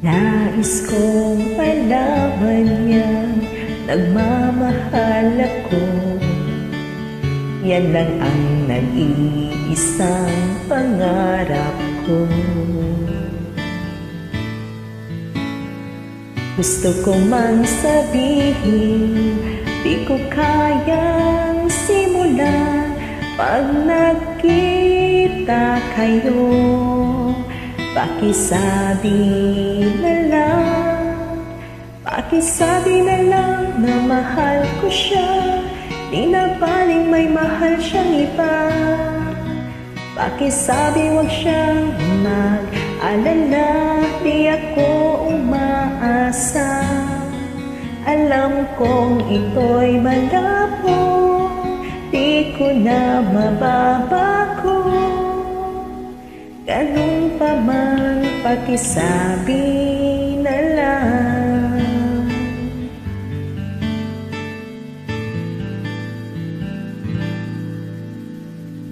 Nais kong malaman niya nagmamahal ako. Yan lang ang nag-iisang pangarap ko. Gusto ko mang sabihin, di ko kayang simulan pag nagkita kayo. Pakisabi na lang na mahal ko siya. Di na baling may mahal siyang iba. Pakisabi wag siyang mag-alala, di ako umaasa. Alam kong ito'y malabo, di ko na mababago. Ganun pa man, pakisabi na lang.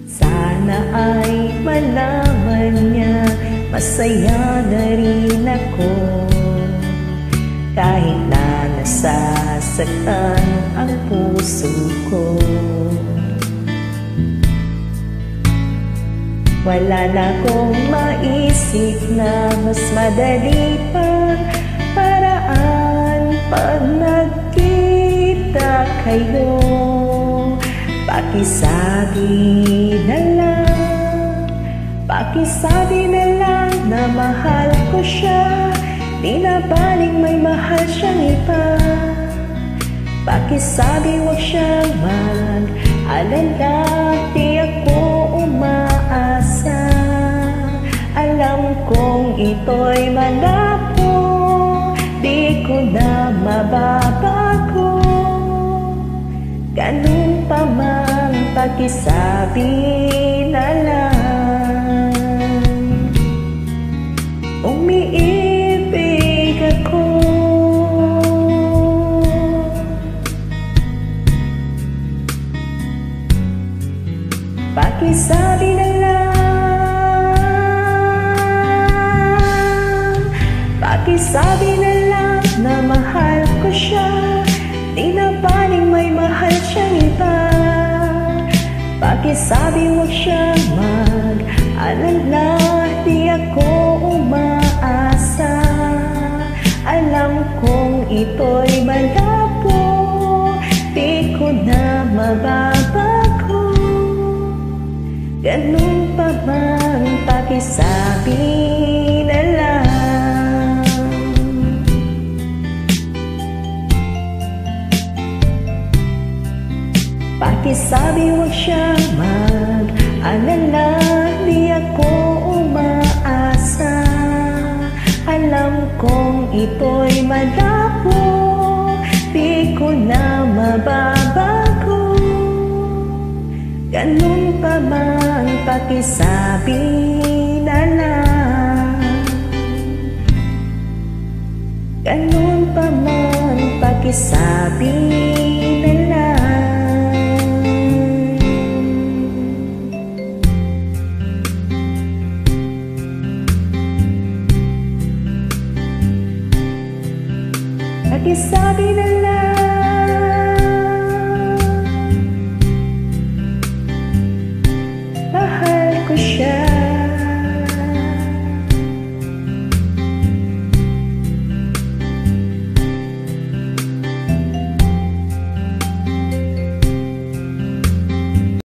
Sana ay malaman niya masaya na rin ako, kahit na nasasaktan ang puso ko. Wala na akong maisip na mas madali pang paraan pag nagkita kayo. Pakisabi na lang na mahal ko siya. Di na baling may mahal siyang iba. Pakisabi wag siyang mag-alala, di ako umaasa. Alam kong ito'y malabo, di ko na mababago. Ganun pa man, pakisabi na lang. Umiibig ako. Pakisabi na lang. Pakisabi na lang na mahal ko siya. Di na baling may mahal siyang iba. Pakisabi wag siyang mag-alala, di ako umaasa. Alam kong ito'y malabo, di ko na mababago. Ganun pa man, pakisabi na lang. Pakisabi wag siyang mag-alala, di ako umaasa. Alam kong ito'y malabo, di ko na mababago. Ganun pa man, pakisabi na lang. Ganun pa man, pakisabi na lang. Pakisabi na lang.